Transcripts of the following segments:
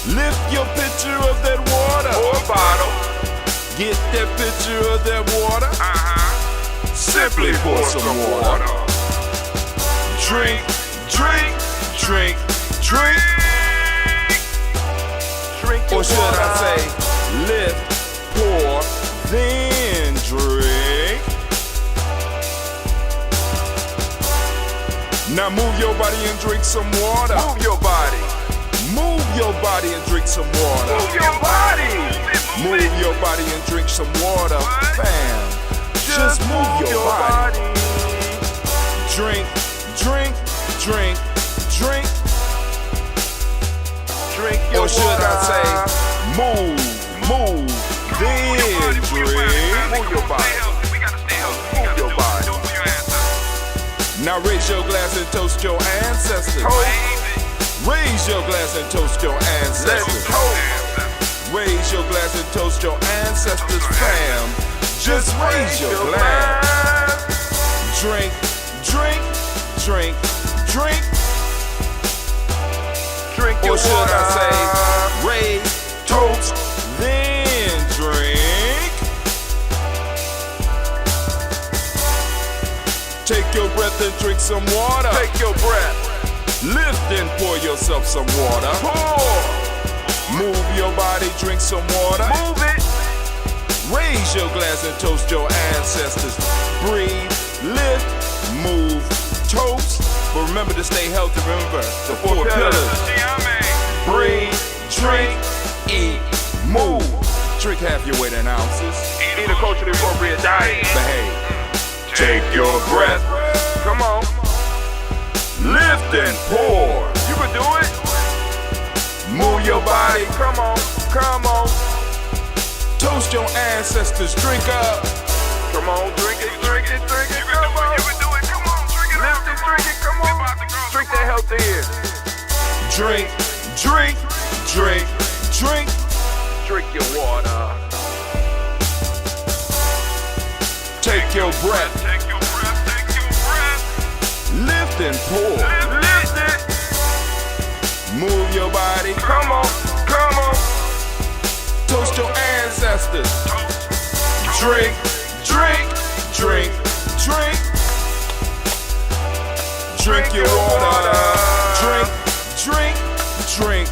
Lift your pitcher of that water. Or a bottle. Get that pitcher of that water. Simply pour some water. Drink, drink, drink, drink. Drink your Or should water. I say, lift, pour, then drink. Now move your body and drink some water. Move your body. Move your body and drink some water. Move your body. Move your body and drink some water. Fam, just move your body. Drink, drink, drink, drink. Drink your Or should water. I say, move, then drink. Move your body. Move your body. Now raise your glass and toast your ancestors. Raise your glass and toast your Let's ancestors. toast. Raise your glass and toast your ancestors, fam. Just raise your glass. Drink, drink, drink, drink. Drink your Or should water. I say, raise, toast, then drink. Take your breath and drink some water. Take your breath. Lift and pour yourself some water. Pour. Move your body, drink some water. Move it. Raise your glass and toast your ancestors. Breathe, lift, move, toast. But remember to stay healthy. Remember the four pillars. Breathe, drink, eat, move. Drink half your weight in ounces. Eat a culturally appropriate diet. Behave. Take your breath. Come on. Lift and pour. You can do it. Move your body. Come on. Come on. Toast your ancestors. Drink up. Come on. Drink it. Drink it. Drink it. Come on. You can do it. Come on. Drink it. Lift it. Drink it. Come on. Drink that healthy air. Drink, drink, drink, drink. Drink your water. Take your breath. Take your breath. Take your breath. Lift and pour. Lift it. Move your body. Come on. Come on. Toast your ancestors. Drink, drink, drink, drink. Drink your water. Drink, drink, drink,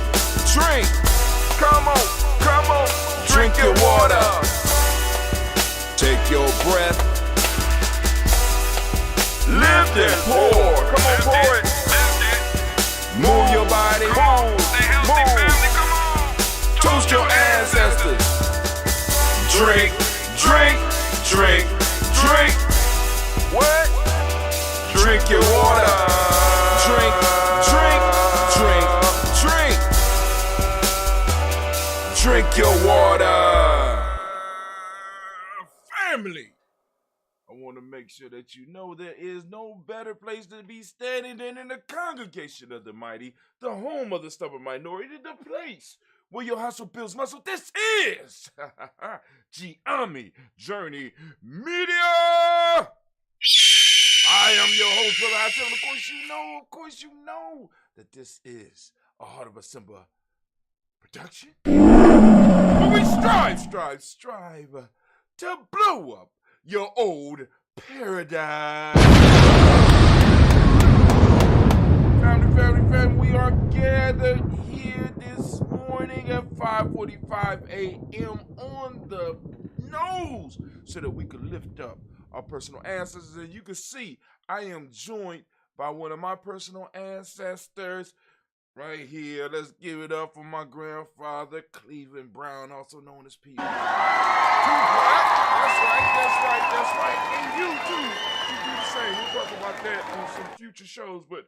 drink. Come on. Come on. Drink your water. Take your breath. Lift and pour. Come on. Pour it. Move your body. Move. Toast your ancestors. Drink, drink, drink, drink. What? Drink your water. Drink, drink, drink, drink. Drink your water. Family, I want to make sure that you know there is no better place to be standing than in the congregation of the mighty, the home of the stubborn minority, the place where your hustle builds muscle. This is GNJMedia. I am your host, Brother Hatem, and of course you know that this is a Heart of a Simba production. Where we strive to blow up your old paradise. Family, we are gathered here this morning at 5:45 a.m. on the nose so that we could lift up our personal ancestors. And you can see I am joined by one of my personal ancestors right here. Let's give it up for my grandfather, Cleveland Brown, also known as P. That's right. And you too. You do the same. We'll talk about that on some future shows, but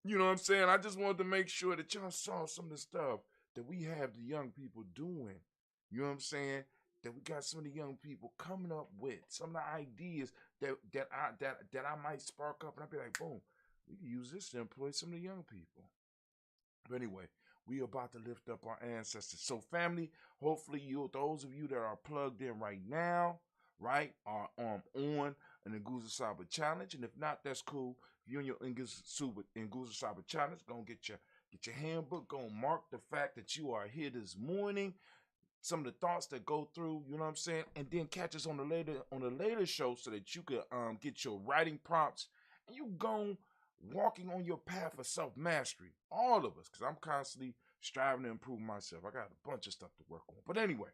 you know what I'm saying? I just wanted to make sure that y'all saw some of the stuff that we have the young people doing. You know what I'm saying? That we got some of the young people coming up with some of the ideas that I might spark up, and I'd be like, boom, we can use this to employ some of the young people. But anyway, we are about to lift up our ancestors. So family, hopefully those of you that are plugged in right now, right, are on an Nguza Saba challenge. And if not, that's cool. If you're in your Nguza Saba challenge, go and get your Get your handbook on. Mark the fact that you are here this morning. Some of the thoughts that go through, you know what I'm saying? And then catch us on the later show so that you could get your writing prompts and you go walking on your path of self-mastery. All of us, because I'm constantly striving to improve myself. I got a bunch of stuff to work on. But anyway,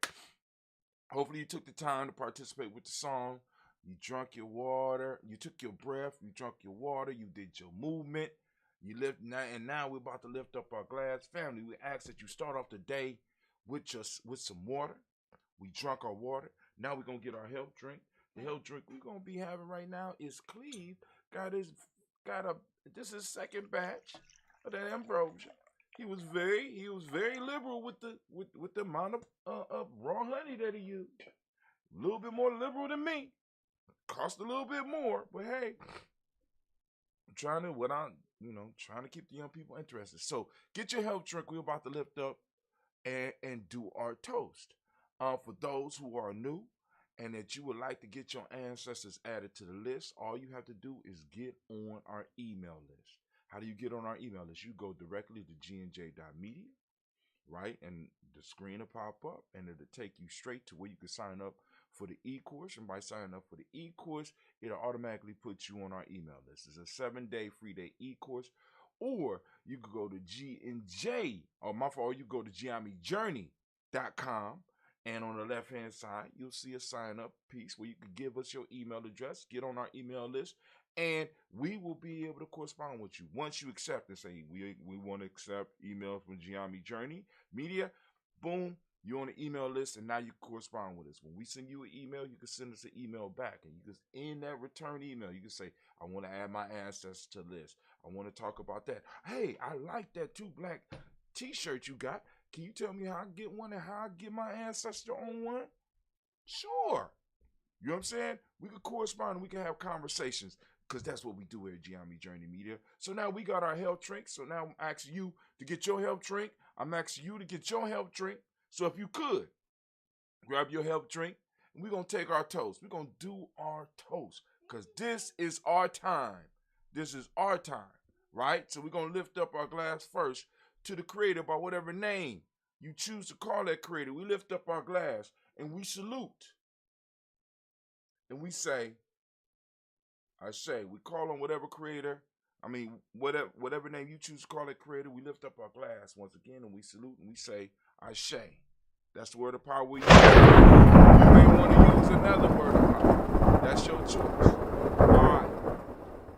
hopefully you took the time to participate with the song. You drank your water. You took your breath. You drank your water. You did your movement. You lift now, and now we're about to lift up our glass. Family, we ask that you start off the day with some water. We drunk our water. Now we're going to get our health drink. The health drink we're going to be having right now is Cleve. This is second batch of that ambrosia. He was very liberal with the amount of raw honey that he used. A little bit more liberal than me. Cost a little bit more, but hey, I'm trying to keep the young people interested. So get your health drink. We're about to lift up and do our toast. For those who are new and that you would like to get your ancestors added to the list, all you have to do is get on our email list. How do you get on our email list? You go directly to GNJ.Media, right? And the screen will pop up and it'll take you straight to where you can sign up for the e-course. And by signing up for the e-course, it'll automatically put you on our email list. It's a 7-day free day e-course. Or you could go to you go to GNJMedia.support. And on the left-hand side, you'll see a sign-up piece where you can give us your email address, get on our email list, and we will be able to correspond with you. Once you accept and say, we want to accept emails from GNJMedia, boom, you're on the email list, and now you can correspond with us. When we send you an email, you can send us an email back. And you can, in that return email, you can say, I want to add my ancestors to the list. I want to talk about that. Hey, I like that 2 Black t-shirt you got. Can you tell me how I get one and how I get my ancestor on one? Sure. You know what I'm saying? We can correspond and we can have conversations because that's what we do here at GNJMedia. So now we got our health drink. So now I'm asking you to get your health drink. I'm asking you to get your health drink. So if you could, grab your health drink and we're going to take our toast. We're going to do our toast because this is our time. This is our time, right? So we're going to lift up our glass first to the creator by whatever name you choose to call that creator. We lift up our glass and we salute. And we say, we call on whatever creator, whatever name you choose to call that creator, we lift up our glass once again and we salute and we say, Ashe. That's the word of power we use. You may want to use another word of power. That's your choice. All right.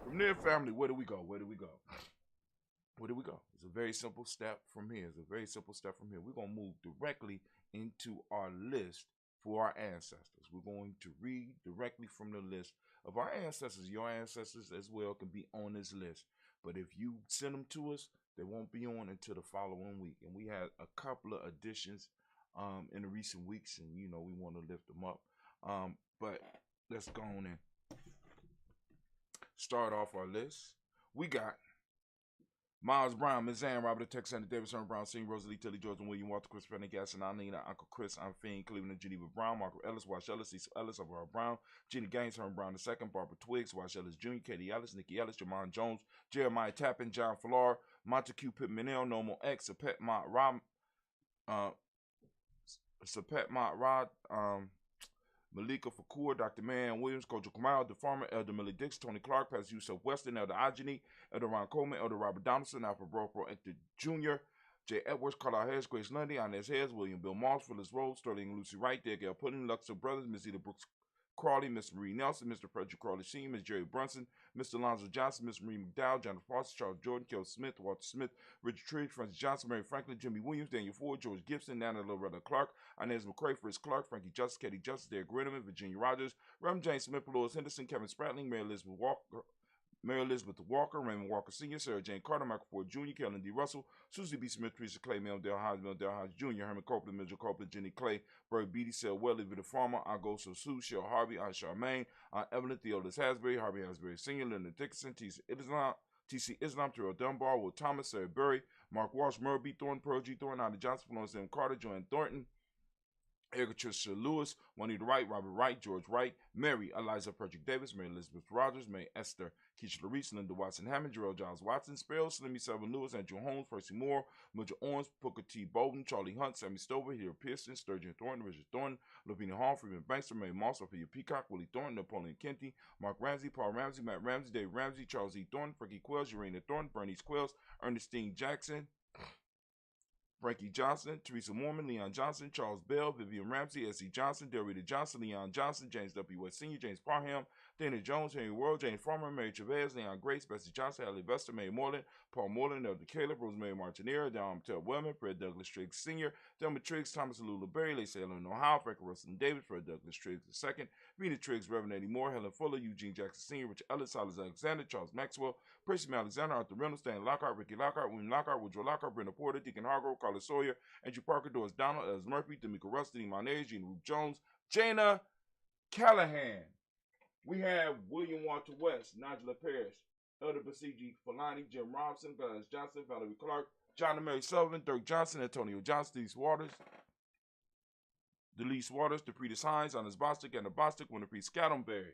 From there, family, where do we go? It's a very simple step from here. We're going to move directly into our list for our ancestors. We're going to read directly from the list of our ancestors. Your ancestors as well can be on this list. But if you send them to us, they won't be on until the following week. And we had a couple of additions in the recent weeks, and we want to lift them up. But let's go on and start off our list. We got Miles Brown, Ms. Ann, Robert Texas, Davis, Herman Brown, Senior, Rosalie, Tilly, George, and William, Walter, Chris, Fanny, Gasson, Nina, Uncle Chris, I'm Fiend, Cleveland, and Geneva Brown, Margaret Ellis, Wash Ellis, Cecil Ellis, Alvaro Brown, Jenny Gaines, Herman Brown II, Barbara Twiggs, Wash Ellis Jr., Katie Ellis, Nikki Ellis, Jamon Jones, Jeremiah Tappan, John Fallar, Montague Pittmanell, Normal X, Sapet Mott Rod, Malika Fakur, Dr. Man Williams, Coach Kamal, the Farmer, Elder Millie Dix, Tony Clark, Pastor Yusuf Weston, Elder Ajani, Elder Ron Coleman, Elder Robert Donaldson, Alfred Bropro, Hector Jr., Jay Edwards, Carlisle Harris, Grace Lundy, Inez Hayes, William Bill Moss, Phyllis Rhodes, Sterling Lucy Wright, Dale Pudding, Luxor Brothers, Miss Eda Brooks Crawley, Miss Marie Nelson, Mr. Frederick Crawley Sr., Miss Jerry Brunson, Mr. Alonzo Johnson, Miss Marie McDowell, Jonathan Foster, Charles Jordan, Kel Smith, Walter Smith, Richard Trigg, Francis Johnson, Mary Franklin, Jimmy Williams, Daniel Ford, George Gibson, Nana Loretta Clark, Inez McCrae, Fritz Clark, Frankie Justice, Katie Justice, Derek Grinneman, Virginia Rogers, Reverend James Smith, Lois Henderson, Kevin Spratling, Mary Elizabeth Walker, Raymond Walker Sr., Sarah Jane Carter, Michael Ford Jr., Kellen D. Russell, Susie B. Smith, Teresa Clay, Mel Dale Hodge Jr., Herman Copeland, Mitchell Copeland, Jenny Clay, Berg Beatty, Sel Welly, Vida Farmer, Agosto Sue, Shell Harvey, Aunt Charmaine, Aunt Evelyn, Theodis Hasbury, Harvey Hasbury Sr., Lyndon Dickinson, T.C. Islam, Terrell Dunbar, Will Thomas, Sarah Berry, Mark Walsh, Murray B. Thornton, Pearl G. Thornton, Ida Johnson, Florence M. Carter, Joanne Thornton, Erica Tricia Lewis, Juanita Wright, Robert Wright, George Wright, Mary Eliza Frederick Davis, Mary Elizabeth Rogers, Mary Esther Keisha Larice, Linda Watson Hammond, Gerald Giles Watson, Sparrow, Slimmy Selvin Lewis, Andrew Holmes, Percy Moore, Mildred Owens, Booker T. Bolden, Charlie Hunt, Sammy Stover, Hero Pearson, Sturgeon Thornton, Richard Thornton, Lavinia Hall, Freeman Bankster, Mary Moss, Ophelia Peacock, Willie Thornton, Napoleon Kenty, Mark Ramsey, Paul Ramsey, Matt Ramsey, Dave Ramsey, Charles E. Thornton, Frankie Quells, Urania Thornton, Bernice Quells, Ernestine Jackson, Frankie Johnson, Teresa Mormon, Leon Johnson, Charles Bell, Vivian Ramsey, S.E. Johnson, Delrita Johnson, Leon Johnson, James W. West Sr., James Parham, Dana Jones, Henry World, Jane Farmer, Mary Chavez, Leon Grace, Bessie Johnson, Hallie Vester, Mary Moreland, Paul Moreland, Elder Caleb, Rosemary Martinera, Don Ted Wellman, Fred Douglas Triggs Sr., Delma Triggs, Thomas Lula Berry, Lacey Ellen Ohio, Frank Russell Davis, Fred Douglas Triggs II, Rena Triggs, Reverend Eddie Moore, Helen Fuller, Eugene Jackson Sr., Richard Ellis, Silas Alexander, Charles Maxwell, Percy Alexander, Arthur Reynolds, Stan Lockhart, Ricky Lockhart, William Lockhart, Woodrow Lockhart, Brenda Porter, Deacon Hargrove, Carlos Sawyer, Andrew Parker, Doris Donald, Els Murphy, D'Amico Rusty, Monet, Gene Ruth Jones, Jana Callahan. We have William Walter West, Nigel Parrish, Elder Basiji Falani, Jim Robinson, Valens Johnson, Valerie Clark, John and Mary Sullivan, Dirk Johnson, Antonio Johnson, Delise Waters, DePretis Hines, Honest Bostic, Anna Bostic, Winifred Scattenberry,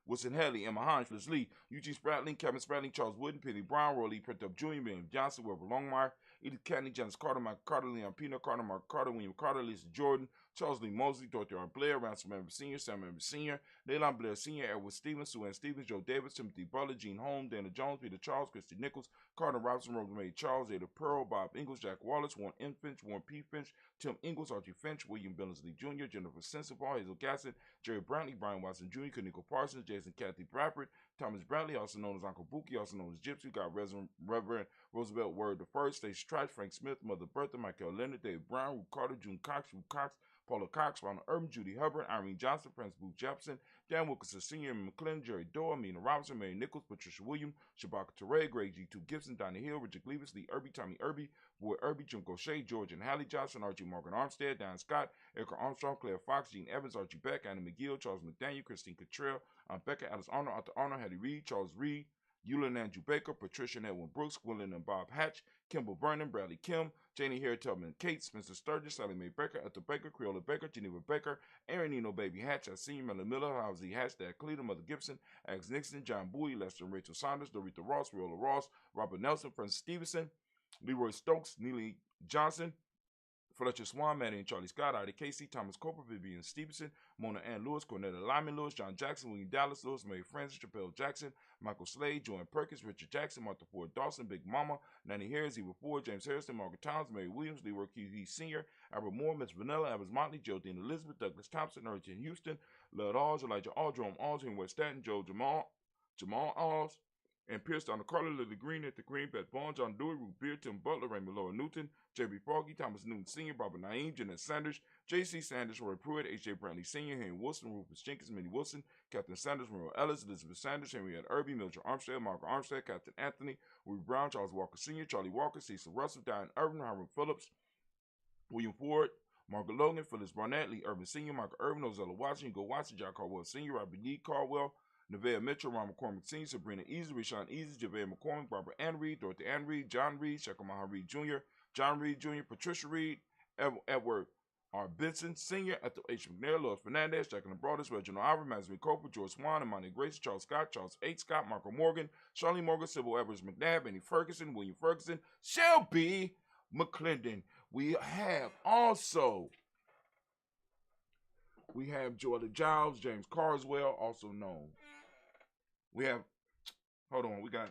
Wilson Haley, Emma Hines, Liz Lee, Eugene Spratling, Kevin Spratling, Charles Wooden, Penny Brown, Roy Lee, Printup Jr., William Johnson, Weber Longmire, Edith Catney, Janice Carter, Mike Carter, Leon Pino Carter, Mark Carter, William Carter, Lisa Jordan, Charles Lee Mosley, Dorothy R. Blair, Ransom Member Sr., Sam Member Sr., Leylon Blair Sr., Edward Stevens, Sue Ann Stevens, Joe Davis, Timothy Butler, Gene Holmes, Dana Jones, Peter Charles, Christy Nichols, Carter Robinson, Rosemary Charles, Ada Pearl, Bob Ingalls, Jack Wallace, Warren M. Finch, Warren P. Finch, Tim Ingalls, Archie Finch, William Billingsley Jr., Jennifer Sensible, Hazel Gasson, Jerry Brantley, Brian Watson Jr., Kaniko Parsons, Jason Kathy Bradford, Thomas Bradley, also known as Uncle Buki, also known as Gypsy, got Reverend Roosevelt Word the First, Stacey Trice, Frank Smith, Mother Bertha, Michael Leonard, Dave Brown, Ruth Carter, June Cox, Ruth Cox, Paula Cox, Ronald Urban, Judy Hubbard, Irene Johnson, Prince Booth Jefferson, Dan Wilkinson Sr., McClellan, Jerry Doe, Amina Robinson, Mary Nichols, Patricia Williams, Shabaka Teray, Greg G2 Gibson, Donnie Hill, Richard Gleavis, Lee Irby, Tommy Irby, Boy Irby, Jim Gaucher, George and Hallie Johnson, Archie Morgan Armstead, Dan Scott, Erica Armstrong, Claire Fox, Gene Evans, Archie Beck, Anna McGill, Charles McDaniel, Christine Cottrell, Becca, Alice Arnold, Arthur Arnold, Hattie Reed, Charles Reed, Eula and Andrew Baker, Patricia and Edwin Brooks, Gwendolyn and Bob Hatch, Kimball Vernon, Bradley Kim, Janie Hare Tubman Kate, Spencer Sturgis, Sally Mae Baker, Ethel Baker, Creola Baker, Geneva Baker, Aaron Eno Baby Hatch, I see Melanie Miller, Howsey Hatch, Dad Cleveland, Mother Gibson, Alex Nixon, John Bowie, Lester and Rachel Saunders, Dorita Ross, Riola Ross, Robert Nelson, Francis Stevenson, Leroy Stokes, Neely Johnson, Fletcher Swan, Maddie and Charlie Scott, Ida Casey, Thomas Cooper, Vivian Stevenson, Mona Ann Lewis, Cornetta Lyman Lewis, John Jackson, William Dallas Lewis, Mary Francis, Chappelle Jackson, Michael Slade, Joanne Perkins, Richard Jackson, Martha Ford Dawson, Big Mama, Nanny Harris, Eva Ford, James Harrison, Margaret Towns, Mary Williams, Leroy Q. Sr., Albert Moore, Miss Vanilla, Evans Motley, Geraldine Elizabeth, Douglas Thompson, Urchin Houston, Lud Alls, Elijah All, Jerome Alls, Henry West Staten, Joe Jamal Alls, and Pierce Donna Carter, Lily Green at the Green, Beth Bond, John Dewey, Ruth Beard, Tim Butler, Raymond Laura Newton, J.B. Froggy, Thomas Newton Sr., Barbara Naeem, Jeanette Sanders, J.C. Sanders, Roy Pruitt, H.J. Brantley Sr., Henry Wilson, Rufus Jenkins, Minnie Wilson, Captain Sanders, Monroe Ellis, Elizabeth Sanders, Henriette Irby, Mildred Armstead, Margaret Armstead, Captain Anthony, Ruby Brown, Charles Walker Sr., Charlie Walker, Cecil Russell, Diane Irvin, Hiram Phillips, William Ford, Margaret Logan, Phyllis Barnett, Lee Irvin Sr., Michael Irvin, Ozella Watson, Hugo Watson, John Caldwell Sr., Robbie Lee Caldwell, Nevaeh Mitchell, Ron McCormick Sr., Sabrina Easy, Rashawn Easy, JaVale McCormick, Barbara Ann Reed, Dorothy Ann Reed, John Reed, Shekamaha Reed Jr., John Reed Jr., Patricia Reed, Edward R. Benson Sr., Ethel H. McNair, Lois Fernandez, Jacqueline Broadus, Reginald Iver, Mazzy Coper, George Swan, Imani Grace, Charles Scott, Charles H. Scott, Marco Morgan, Charlie Morgan, Sybil Evers McNabb, Annie Ferguson, William Ferguson, Shelby McClendon. We have Joella Giles, James Carswell, also known. We have, we got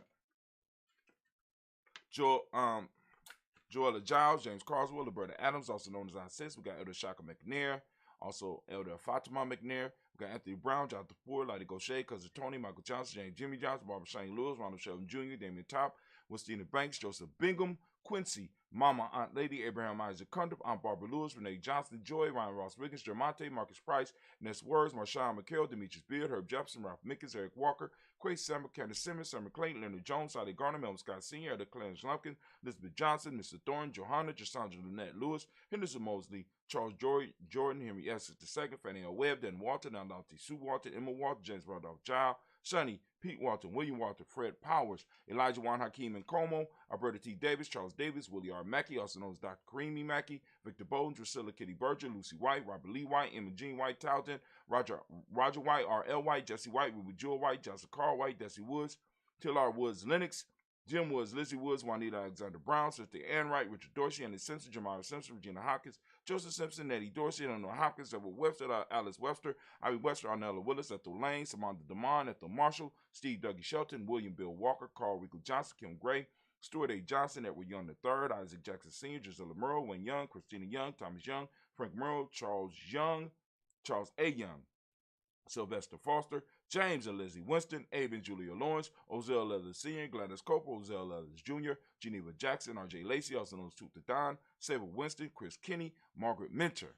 Joella Giles, James Carswell, Roberta Adams, also known as Aunt Sis. We got Elder Shaka McNair, also Elder Fatima McNair. We got Anthony Brown, Jonathan Ford, Lottie Gaucher, Cousin Tony, Michael Johnson, James Jimmy Johnson, Barbara Shane Lewis, Ronald Sheldon Jr., Damian Top,Wistina Banks, Joseph Bingham, Quincy, Mama, Aunt Lady, Abraham Isaac Cundiff, Aunt Barbara Lewis, Renee Johnson, Joy, Ryan Ross Wiggins, Jermonte, Marcus Price, Ness Words, Marshawn McHale, Demetrius Beard, Herb Jefferson, Ralph Mickens, Eric Walker, Quay Samuel, Candace Simmons, Summer Clayton, Leonard Jones, Sally Garner, Melvin Scott Sr., Elder Clarence Lumpkin, Elizabeth Johnson, Mr. Thorne, Johanna, Jasandra Lynette Lewis, Henderson Mosley, Charles Jordan, Henry Essex II, Fannie L. Webb, Dan Walton, Alante Sue Walton, Emma Walton, James Randolph Giles, Sonny, Pete Walton, William Walter, Fred Powers, Elijah Juan Hakeem and Como, Alberta T. Davis, Charles Davis, Willie R. Mackey, also known as Dr. Kareem Mackey, Victor Bowden, Drusilla Kitty Berger, Lucy White, Robert Lee White, Emma Jean White, Talton, Roger White, R.L. White, Jesse White, Ruby Jewel White, Johnson Carl White, Desi Woods, Tillar Woods Lennox, Jim Woods, Lizzie Woods, Juanita Alexander Brown, Sister Ann Wright, Richard Dorsey, Andy Simpson, Jamara Simpson, Regina Hopkins, Joseph Simpson, Eddie Dorsey, Eleanor Hopkins, Edward Webster, Alice Webster, Ivy Webster, Arnella Willis, Ethel Lane, Samantha DeMond, Ethel Marshall, Steve Dougie Shelton, William Bill Walker, Carl Rico Johnson, Kim Gray, Stuart A. Johnson, Edward Young III, Isaac Jackson Sr., Gisela Murrow, Wayne Young, Christina Young, Thomas Young, Frank Murrow, Charles A. Young, Sylvester Foster, James and Lizzie Winston, Abe and Julia Lawrence, Ozell Leathers Sr., Gladys Cooper, Ozell Leathers Jr., Geneva Jackson, R.J. Lacey, also known as Toot the Don, Sabre Winston, Chris Kinney, Margaret Minter.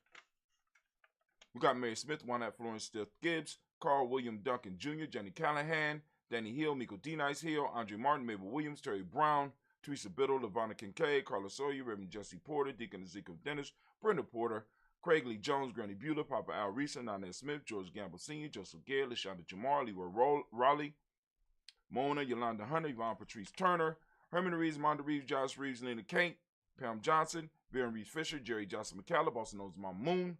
We got Mary Smith, Juanette Florence Stiff Gibbs, Carl William Duncan Jr., Jenny Callahan, Danny Hill, Miko D. Nice Hill, Andre Martin, Mabel Williams, Terry Brown, Teresa Biddle, Lavonna Kincaid, Carla Sawyer, Reverend Jesse Porter, Deacon Ezekiel Dennis, Brenda Porter, Craig Lee Jones, Granny Bueller, Papa Al Reesa, Nana Smith, George Gamble Sr., Joseph Gale, LaShonda Jamar, Leroy Raleigh, Mona, Yolanda Hunter, Yvonne Patrice Turner, Herman Reeves, Monda Reeves, Josh Reeves, Lena Kate, Pam Johnson, Baron Reeves Fisher, Jerry Johnson McCallum, also known as Mom Moon,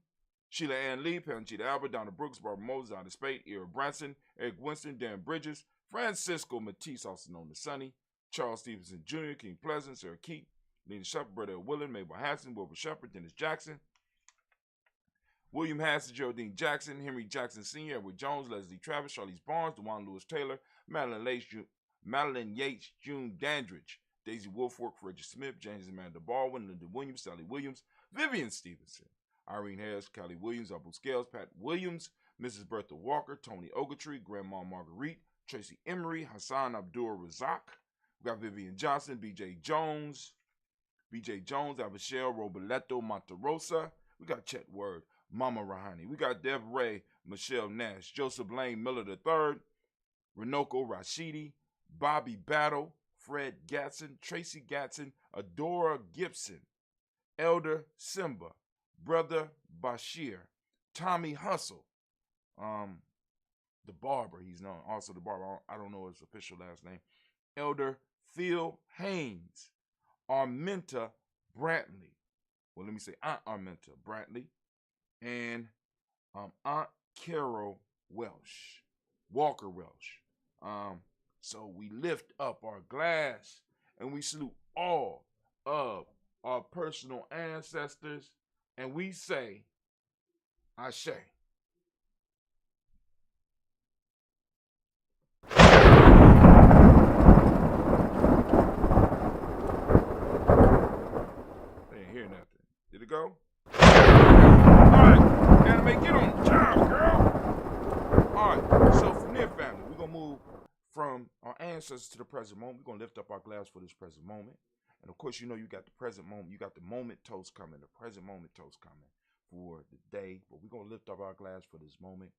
Sheila Ann Lee, Pam Cheetah Albert, Donna Brooks, Barbara Moses, Ida Spade, Era Branson, Eric Winston, Dan Bridges, Francisco Matisse, also known as Sonny, Charles Stevenson Jr., King Pleasant, Sarah Keat, Lena Shepard, Brother Willen, Mabel Hanson, Wilbur Shepard, Dennis Jackson, William Hanson, Geraldine Jackson, Henry Jackson Sr., Edward Jones, Leslie Travis, Charlize Barnes, DeJuan Lewis Taylor, Madeline Yates, June Dandridge, Daisy Wolfork, Reggie Smith, James Amanda Baldwin, Linda Williams, Sally Williams, Vivian Stevenson, Irene Harris, Kelly Williams, Abu Scales, Pat Williams, Mrs. Bertha Walker, Tony Ogletree, Grandma Marguerite, Tracy Emery, Hassan Abdul Razak. We got Vivian Johnson, B.J. Jones, Abishel Roboleto Monterosa. We got Chet Word, Mama Rahani. We got Deb Ray, Michelle Nash, Joseph Lane Miller III, Renoko Rashidi, Bobby Battle, Fred Gatson, Tracy Gatson, Adora Gibson, Elder Simba, Brother Bashir, Tommy Hustle, the barber, he's known, also the barber, I don't know his official last name, Elder Phil Haynes, Arminta Brantley, well, let me say Aunt Arminta Brantley, and Aunt Carol Walker Welsh. So we lift up our glass and we salute all of our personal ancestors and we say, Ashe. They didn't hear nothing. Did it go? Alright, Anime, get on the job, girl. Alright, so from there, family, we're gonna move from our ancestors to the present moment. We're gonna lift up our glass for this present moment. And of course, you know you got the present moment, you got the moment toast coming, the present moment toast coming for the day. But we're gonna lift up our glass for this moment.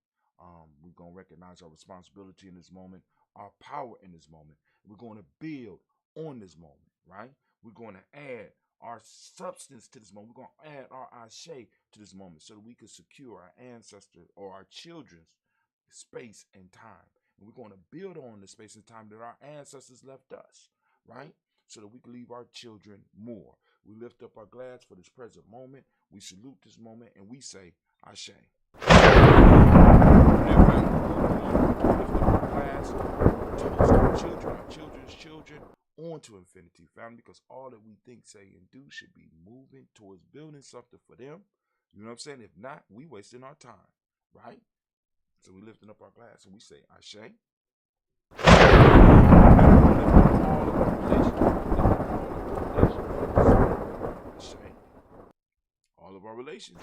We're gonna recognize our responsibility in this moment, our power in this moment. We're gonna build on this moment, right? We're gonna add our substance to this moment. We're gonna add our ashe to this moment so that we can secure our ancestors or our children's space and time. And we're gonna build on the space and time that our ancestors left us, right? So that we can leave our children more. We lift up our glass for this present moment. We salute this moment and we say, Ashe. Lift up our glass, toast our children, our children's children, on to infinity, family, because all that we think, say, and do should be moving towards building something for them. You know what I'm saying? If not, we wasting our time, right? So we lifting up our glass and we say, Ashe. All of our relations.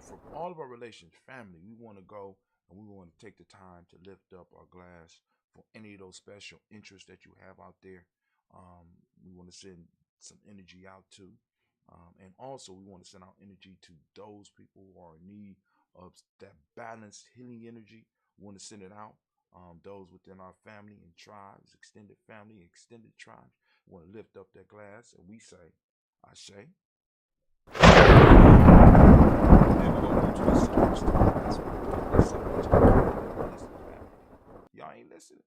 From all of our relations, family, we want to go and we want to take the time to lift up our glass for any of those special interests that you have out there. We want to send some energy out to. And also we want to send out energy to those people who are in need of that balanced healing energy. We want to send it out. Those within our family and tribes, extended family, extended tribes. We want to lift up that glass and we say, Ashe. We want to lift up all of our relations, family. We want to go and we want to take the time to lift up our glass for any of those special interests that you have out there. We want to send some energy out to. And also we want to send out energy to those people who are in need of that balanced healing energy. We want to send it out. Those within our family and tribes, extended family, extended tribes. We want to lift up that glass and we say, Ashe. That's right. Listen, listen, y'all ain't listening.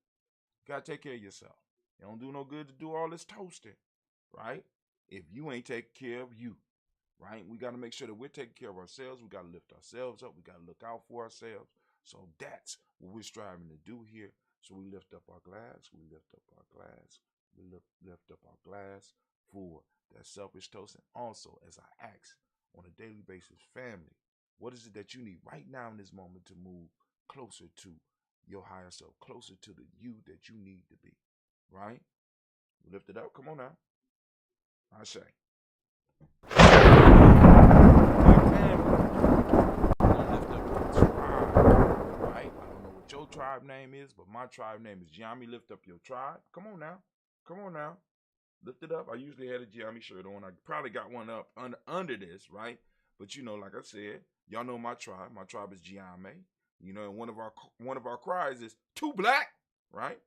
You gotta take care of yourself. It don't do no good to do all this toasting, right? If you ain't taking care of you, right? We got to make sure that we're taking care of ourselves. We got to lift ourselves up. We got to look out for ourselves. So that's what we're striving to do here. So we lift up our glass. We lift up our glass. We lift up our glass for that selfish toast. And also, as I ask on a daily basis, family, what is it that you need right now in this moment to move closer to your higher self, closer to the you that you need to be, right? Lift it up. Come on now. I say. Your tribe name is, but my tribe name is Giami. Lift up your tribe. Come on now. Come on now. Lift it up. I usually had a Giami shirt on. I probably got one up under this, right? But you know, like I said, y'all know my tribe. My tribe is Giami. You know, and one of our cries is too black, right?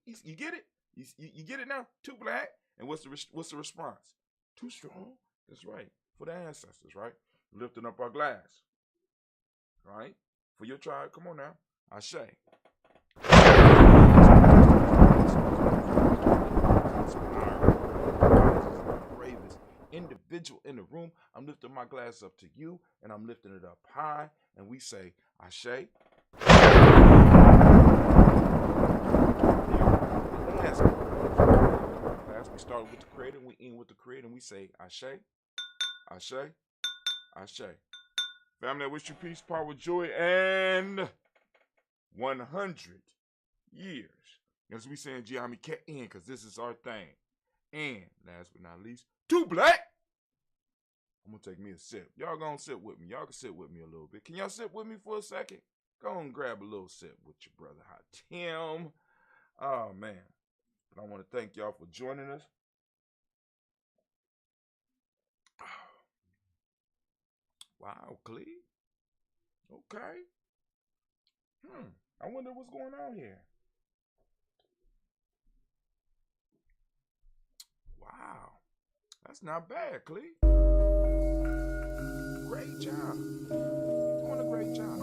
You get it? You get it now? Too black. And what's the response? Too strong. That's right. For the ancestors, right? Lifting up our glass, right? For your tribe. Come on now. I say. Bravest individual in the room. I'm lifting my glass up to you, and I'm lifting it up high, and we say, Ashe. We start with the creator, and we end with the creator, and we say, Ashe, Ashe, Ashe. Family, I wish you peace, power, joy, and 100 years. As we saying Giami Cat in, because this is our thing. And last but not least, too black. I'm going to take me a sip. Y'all going to sit with me. Y'all can sit with me a little bit. Can y'all sit with me for a second? Go on and grab a little sip with your brother Hatim. Oh, man. But I want to thank y'all for joining us. Wow, Clee. Okay. I wonder what's going on here. Wow. That's not bad, Clee. Great job. You're doing a great job.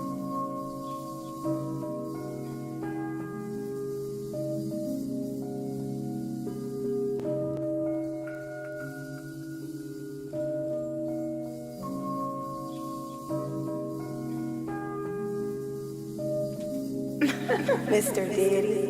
Mr. Daddy.